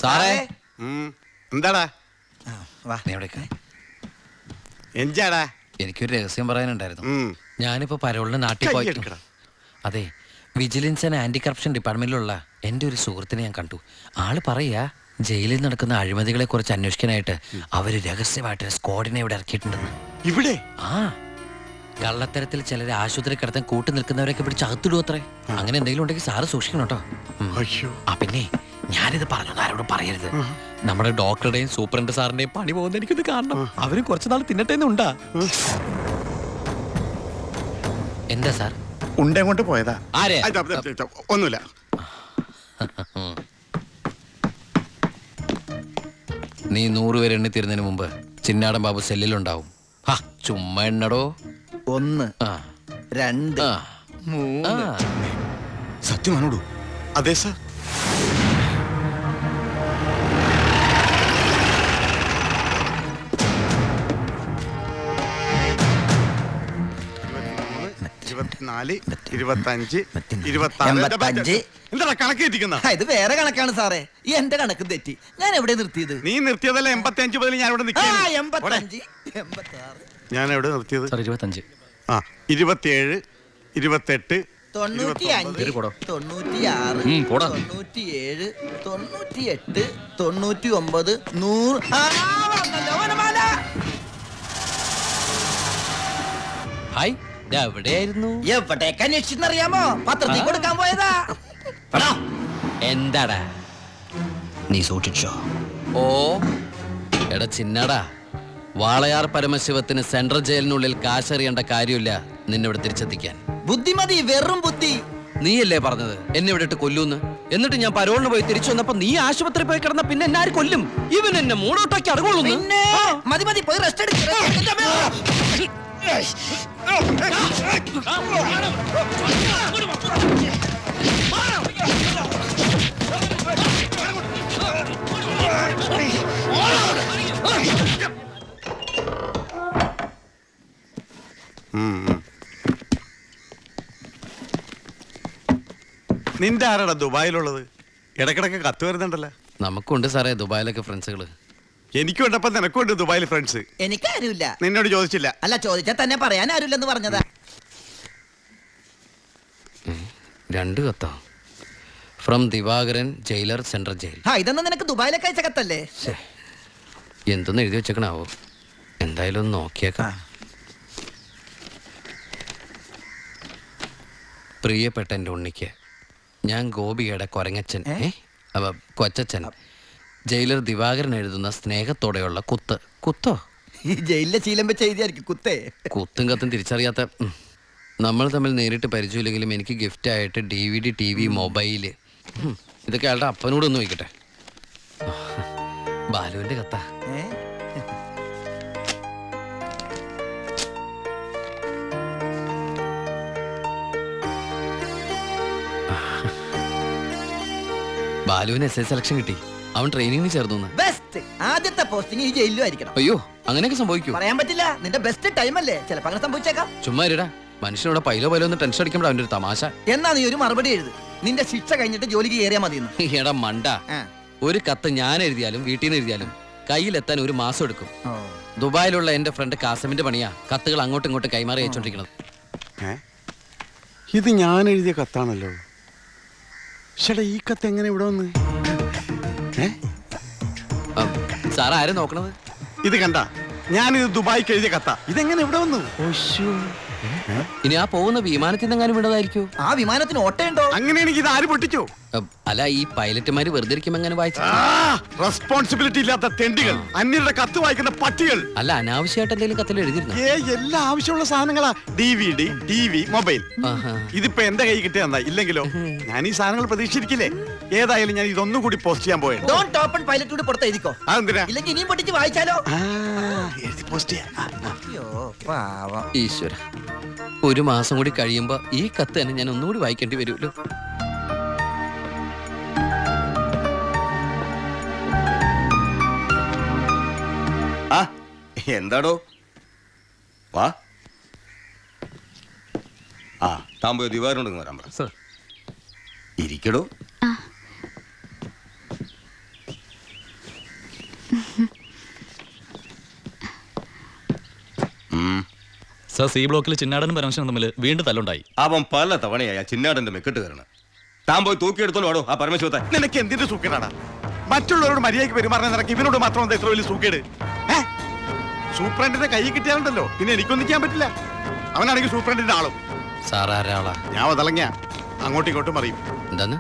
സാറേ എന്താടാ വാ നീ എവിടേക്ക്? എന്താടാ? എനിക്കൊരു രഹസ്യം പറയാനുണ്ടായിരുന്നു. ഞാനിപ്പോ പരോളിന് നാട്ടിൽ പോയി. അതെ, വിജിലൻസ് ആൻഡ് ആന്റി കറപ്ഷൻ ഡിപ്പാർട്ട്മെന്റിലുള്ള എൻ്റെ ഒരു സുഹൃത്തിനെ ഞാൻ കണ്ടു. ആള് പറയാ ജയിലിൽ നടക്കുന്ന അഴിമതികളെ കുറിച്ച് അന്വേഷിക്കാനായിട്ട് അവര് രഹസ്യമായിട്ട് സ്ക്വാഡിനെ ഇവിടെ ഇറക്കിയിട്ടുണ്ടെന്ന്. ഇവിടെ ആ കള്ളത്തരത്തിൽ ചിലരെ ആശുപത്രി കിടത്താൻ കൂട്ടി നിൽക്കുന്നവരൊക്കെ പിടിച്ച് അകത്തിടും അത്രേ. അങ്ങനെ എന്തെങ്കിലും ഉണ്ടെങ്കിൽ സാറ് സൂക്ഷിക്കണം കേട്ടോ. ആ പിന്നെ ഞാനിത് പറഞ്ഞു ആരോടും പറയരുത്. നമ്മുടെ ഡോക്ടറുടെയും സൂപ്രണ്ട് സാറിന്റെയും പണി പോകുന്ന എനിക്കിത് കാണണം. അവരും കുറച്ചുനാൾ തിന്നട്ടേന്നുണ്ടാ. എന്താ സാർ? ഉണ്ടെങ്ങോട്ട് പോയതാ? ആരെ? ഒന്നുമില്ല. നീ 100 പേര് എണ്ണി തീരുന്നതിന് മുമ്പ് ചിന്നാടൻ ബാബു സെല്ലിലുണ്ടാവും. ചുമ്മാ എണ്ണടോ. 1 2 3. സത്യമാണോടൂ? അതെ സാർ. എന്താ കണക്ക് തെറ്റിക്കുന്ന? ഇത് വേറെ കണക്കാണ് സാറേ. ഈ എന്റെ കണക്ക് തെറ്റി. ഞാൻ എവിടെ നിർത്തിയത്? നീ നിർത്തിയതല്ല 85 മുതൽ ഞാൻ ഇവിടെ ഞാൻ എവിടെ നിർത്തിയത്? 25 27 28 95 96 97 98 99 100. ഹായ്, എവിടെയായിരുന്നു? എവിടേക്ക് അന്വേഷിച്ചെന്നറിയാമോ? പത്രത്തിൽ കൊടുക്കാൻ പോയതാ. എന്താടാ നീ സൂക്ഷിച്ചോ? ഓ എടാ ചിന്നടാ, വാളയാർ പരമശിവത്തിന് സെൻട്രൽ ജയിലിനുള്ളിൽ കാശറിയേണ്ട കാര്യമില്ല നിന്നിവിടെ തിരിച്ചെത്തിക്കാൻ. ബുദ്ധിമതി, വെറും ബുദ്ധി. നീയല്ലേ പറഞ്ഞത് എന്നെ ഇവിടെ ഇട്ട് കൊല്ലൂന്ന്? എന്നിട്ട് ഞാൻ പരോളിന് പോയി തിരിച്ചു വന്നപ്പോ നീ ആശുപത്രി പോയി കിടന്ന പിന്നെ എന്നെ ആര് കൊല്ലും? ഇവൻ എന്നെ മൂടോട്ടാക്കി അടങ്ങുള്ളൂ. മതി മതി, പോയി റെസ്റ്റ് എടുക്ക. നിന്റെ ആരാടാ ദുബായിലുള്ളത്? ഇടക്കിടക്ക് കത്ത് വരുന്നുണ്ടല്ലോ. നമുക്കുണ്ട് സാറേ ദുബായിലൊക്കെ ഫ്രണ്ട്സുകള്. എനിക്കുണ്ടപ്പോ നിനക്കുണ്ട് ദുബായിൽ ഫ്രണ്ട്സ്. എനിക്കാരുമില്ല. നിന്നോട് ചോദിച്ചില്ല? അല്ല, ചോദിച്ചാൽ തന്നെ പറയാൻ ആരുമില്ലെന്ന് പറഞ്ഞതാ. 2 കത്താ. From Divakaran, jailer, central jail. ഇതൊന്നും നിനക്ക് ദുബായിലൊക്കെ അയച്ച കത്തല്ലേ? എന്തൊന്ന് എഴുതി വെച്ചേക്കണാവോ? എന്തായാലും ഒന്ന് നോക്കിയേക്കാം. പ്രിയപ്പെട്ട എൻ്റെ ഉണ്ണിക്ക്, ഞാൻ ഗോപിയുടെ കൊരങ്ങച്ചൻ കൊച്ചച്ചൻ ജയിലർ ദിവാകരൻ എഴുതുന്ന സ്നേഹത്തോടെയുള്ള കുത്ത്. കുത്തോ? ഈ ജയിലിലെ ശീലം വെച്ച് എഴുതിയായിരിക്കും കുത്തേ. കുത്തും കത്തും തിരിച്ചറിയാത്ത നമ്മൾ തമ്മിൽ നേരിട്ട് പരിചയമില്ലെങ്കിലും എനിക്ക് ഗിഫ്റ്റായിട്ട് DVD, TV, മൊബൈല്, ഇതൊക്കെ അയാളുടെ അപ്പനോടൊന്ന് വയ്ക്കട്ടെ. ബാലുവിന്റെ കത്താ. ബാലുവിന് SS സെലക്ഷൻ കിട്ടി. അവൻ ട്രെയിനിങ്ങിന് ചേർന്നു. ബെസ്റ്റ് ആദ്യത്തെ പോസ്റ്റിംഗ് ഈ ജയിലിലും ആയിരിക്കണം. അയ്യോ, അങ്ങനെയൊക്കെ സംഭവിക്കൂ? പറയാൻ പറ്റില്ല. നിന്റെ ബെസ്റ്റ് ടൈം അല്ലേ, ചിലപ്പോ അങ്ങനെ സംഭവിച്ചേക്കാം. ചുമ്മാ ഇരടാ, മനുഷ്യനോട് പൈലോ ഒന്ന് ടെൻഷൻ അടിക്കുമ്പോൾ അവൻ്റെ ഒരു തമാശ. എന്നാ നീ ഒരു മറുപടി എഴുത്. നിന്റെ ശിക്ഷ കഴിഞ്ഞിട്ട് ജോലിക്ക് കയറിയാ മതി. എടാ മണ്ട, ഒരു കത്ത് ഞാൻ എഴുതിയാലും വീട്ടിൽ നിന്ന് എഴുതിയാലും കയ്യിലെത്താൻ 1 മാസം എടുക്കും. ദുബായിലുള്ള എന്റെ ഫ്രണ്ട് കാസമിന്റെ പണിയാ കത്തുകൾ അങ്ങോട്ടും ഇങ്ങോട്ടും കൈമാറി അയച്ചോണ്ടിരിക്കുന്നത്. ഇത് ഞാൻ എഴുതിയ കത്താണല്ലോ. ചേട്ടാ, ഈ കത്ത് എങ്ങനെ ഇവിടെ വന്ന്? സാർ ആരെ നോക്കണത്? ഇത് കണ്ട, ഞാനിത് ദുബായിക്ക് എഴുതിയ കത്ത. ഇതെങ്ങനെ ഇവിടെ വന്നു? ഇനി ആ പോകുന്ന വിമാനത്തിൽ നിന്നെങ്ങാനും വിടതായിരിക്കോ? ആ വിമാനത്തിന് ഓട്ടയുണ്ടോ? അങ്ങനെയാണെങ്കിൽ ഇത് ആര് പൊട്ടിച്ചോ? അല്ല, ഈ പൈലറ്റുമാര് വെറുതെ ഇരിക്കും എങ്ങനെ വായിച്ചു? റെസ്പോൺസിബിലിറ്റി ഇല്ലാത്ത തെണ്ടികൾ, അന്യരുടെ കത്ത് വായിക്കുന്ന പട്ടികൾ. അല്ല, അനാവശ്യമായിട്ട് എന്തെങ്കിലും കത്തിൽ എഴുതിയിരുന്നു? എല്ലാ ആവശ്യമുള്ള സാധനങ്ങളാ. DVD, TV, mobile. ഇതിപ്പോ എന്റെ കൈ കിട്ടിയ ഇല്ലെങ്കിലോ? ഞാൻ ഈ സാധനങ്ങൾ പ്രതീക്ഷിച്ചിരിക്കില്ലേ? ഏതായാലും ഞാൻ ഇതൊന്നും കൂടി പോസ്റ്റ് ചെയ്യാൻ പോയത്. ഡോണ്ട് ഓപ്പൺ പൈലറ്റ് കൂടി പുറത്ത് എഴുതിക്കോ. അതെന്തിനാ? ഇല്ലെങ്കിൽ ഇനിയും പൊട്ടിച്ച് വായിച്ചാലോ? എഴുതി പോസ്റ്റ് ചെയ്യാം. ഈശ്വര, 1 മാസം കൂടി കഴിയുമ്പോ ഈ കത്ത് തന്നെ ഞാൻ ഒന്നുകൂടി വായിക്കേണ്ടി വരുമല്ലോ. എന്താടോ? വാ. താൻ പോയി ദിവാകരനോട് വരാൻ പറ. ഇരിക്കടോ. സാർ സി ബ്ലോക്കിൽ ചിന്നാടനും പരമശിവനും തമ്മിൽ വീണ്ടും തല്ലുണ്ടായി. അവൻ പല തവണയായി ആ ചിന്നാടന്റെ മെക്കിട്ട് കയറണം. താൻ പോയി തൂക്കിയെടുത്തോളൂ വാടോ ആ പരമശിവത്തെ. നിനക്ക് എന്തിന്റെ സൂക്കേടാണ്? മറ്റുള്ളവരോട് മര്യാദയ്ക്ക് പെരുമാറുന്ന നിനക്ക് ഇവനോട് മാത്രം എന്താ ഇത്ര വലിയ സൂക്കേട്? സൂപ്രണ്ടിന്റെ കൈ കിട്ടിയാലുണ്ടല്ലോ പിന്നെ എനിക്കൊന്നും ചെയ്യാൻ പറ്റില്ല. അവനാണെങ്കിൽ സൂപ്രണ്ടിന്റെ ആളും. സാറാരാളാ? ഞാൻ വതളങ്ങിയ അങ്ങോട്ടും ഇങ്ങോട്ടും അറിയും. എന്താന്ന്?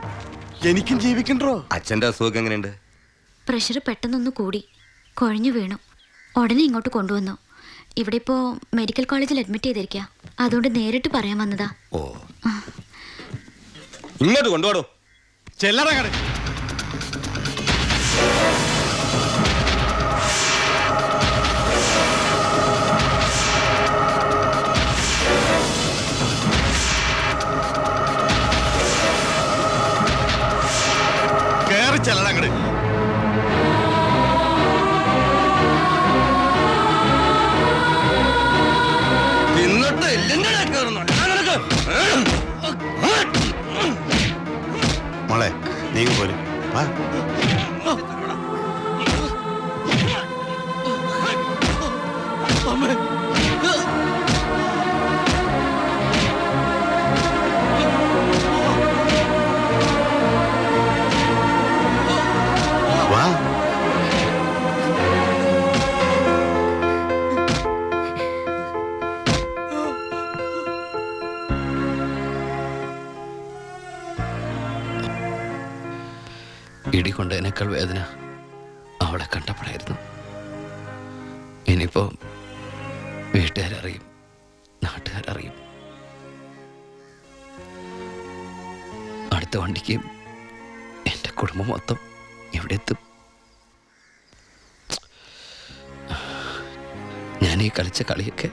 എനിക്കും ജീവിക്കണ്ടോ? അച്ഛന്റെ അസുഖം എങ്ങനെയുണ്ട്? പ്രഷർ പെട്ടെന്നൊന്ന് കൂടി കുഴഞ്ഞു വീണു. ഉടനെ ഇങ്ങോട്ട് കൊണ്ടുവന്നു. ഇവിടെ ഇപ്പോൾ മെഡിക്കൽ കോളേജിൽ അഡ്മിറ്റ് ചെയ്തിരിക്കുക. അതുകൊണ്ട് നേരിട്ട് പറയാൻ വന്നതാ. ഓ ഇങ്ങോട്ട് കൊണ്ടുപോടോ. ചെല്ലടങ്ങട്. കേറി ചെല്ലടങ്ങട്. എന്നിട്ട് എല്ലിങ്ങനെ കയറുന്നു. മോളെ നീ പോരും. വാ. വാ. ഇടി കൊണ്ടതിനേക്കാൾ വേദന അവളെ കണ്ടപ്പോഴായിരുന്നു. ഇനിയിപ്പോ വീട്ടുകാരറിയും, നാട്ടുകാരറിയും. അടുത്ത വണ്ടിക്ക് എൻ്റെ കുടുംബം മൊത്തം എവിടെ എത്തും? ഞാൻ ഈ കളിച്ച കളിയൊക്കെ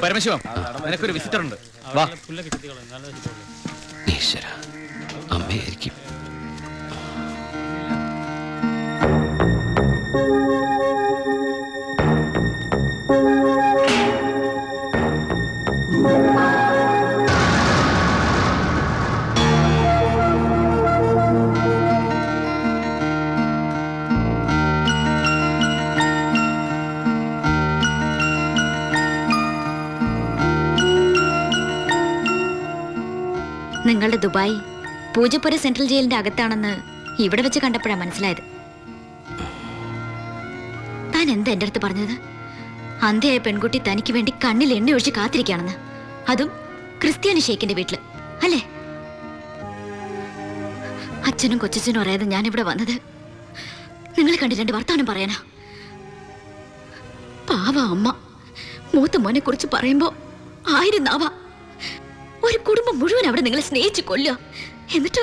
പരമശിവം, നിനക്കൊരു വിസിറ്റർ ഉണ്ട്. വാ. ഈശ്വര, അമ്മയായിരിക്കും. നിങ്ങളുടെ ദുബായ് പൂജപ്പുര സെൻട്രൽ ജയിലിന്റെ അകത്താണെന്ന് ഇവിടെ വെച്ച് കണ്ടപ്പോഴാണ് മനസ്സിലായത്. താൻ എന്താ എൻ്റെ അടുത്ത് പറഞ്ഞത്? അന്ധയായ പെൺകുട്ടി തനിക്ക് വേണ്ടി കണ്ണിൽ എണ്ണ ഒഴിച്ച് കാത്തിരിക്കുകയാണെന്ന്. അതും ക്രിസ്ത്യാനി ഷേഖിന്റെ വീട്ടില്, അല്ലേ? അച്ഛനും കൊച്ചച്ഛനും അറിയാതെ ഞാനിവിടെ വന്നത് നിങ്ങളെ കണ്ട് രണ്ട് വർത്താനം പറയാനാ. പാവ അമ്മ മൂത്ത മോനെ കുറിച്ച് പറയുമ്പോ 1000 നാവ. ഒരു കുടുംബം മുഴുവൻ അവിടെ നിങ്ങളെ സ്നേഹിച്ചു കൊല്ലുക. എന്നിട്ട്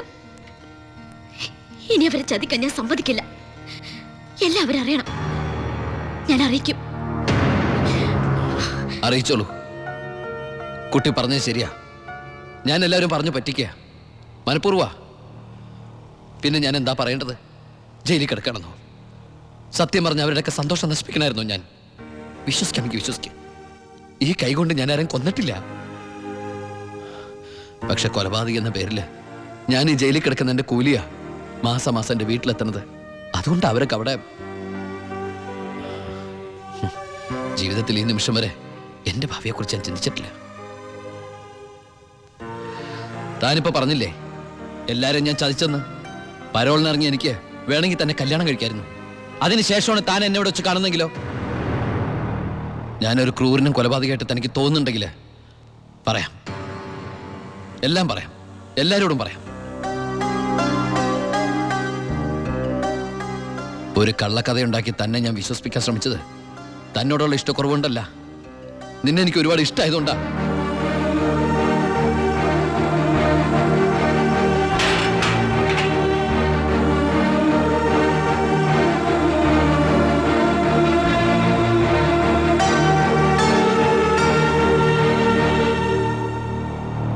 ഇനി അവരെ ചതിക്കാൻ ഞാൻ സമ്മതിക്കില്ല. എല്ലാവരും അറിയണം. ഞാൻ അറിയിക്കും. അറിയിച്ചോളൂ. കുട്ടി പറഞ്ഞത് ശരിയാ. ഞാൻ എല്ലാവരും പറഞ്ഞു പറ്റിക്കുക, മനഃപൂർവ്വ. പിന്നെ ഞാൻ എന്താ പറയേണ്ടത്? ജയിലിൽ കിടക്കണമെന്നോ? സത്യം പറഞ്ഞ അവരുടെയൊക്കെ സന്തോഷം നശിപ്പിക്കണമായിരുന്നു ഞാൻ. വിശ്വസിക്കാമെങ്കിൽ വിശ്വസിക്കും. ഈ കൈകൊണ്ട് ഞാൻ ആരും കൊന്നിട്ടില്ല. പക്ഷെ കൊലപാതകി എന്ന പേരില് ഞാൻ ഈ ജയിലിൽ കിടക്കുന്ന എൻ്റെ കൂലിയാ മാസം മാസം എൻ്റെ വീട്ടിലെത്തുന്നത്. അതുകൊണ്ട് അവരൊക്കെ അവിടെ ജീവിതത്തിൽ ഈ നിമിഷം വരെ എൻ്റെ ഭാവിയെക്കുറിച്ച് ഞാൻ ചിന്തിച്ചിട്ടില്ല. താനിപ്പോ പറഞ്ഞില്ലേ എല്ലാരും ഞാൻ ചതിച്ചെന്ന്? പരോളിനിറങ്ങി എനിക്ക് വേണമെങ്കിൽ തന്നെ കല്യാണം കഴിക്കായിരുന്നു. അതിനുശേഷമാണ് താൻ എന്നെ ഇവിടെ വെച്ച് കാണുന്നെങ്കിലോ? ഞാനൊരു ക്രൂരനും കൊലപാതകമായിട്ട് തനിക്ക് തോന്നുന്നുണ്ടെങ്കിൽ പറയാം, എല്ലാം പറയാം, എല്ലാരോടും പറയാം. ഒരു കള്ളക്കഥയുണ്ടാക്കി തന്നെ ഞാൻ വിശ്വസിപ്പിക്കാൻ ശ്രമിച്ചത് തന്നോടുള്ള ഇഷ്ടക്കുറവുണ്ടല്ല, നിന്നെ എനിക്ക് ഒരുപാട് ഇഷ്ടമായതുകൊണ്ടാ.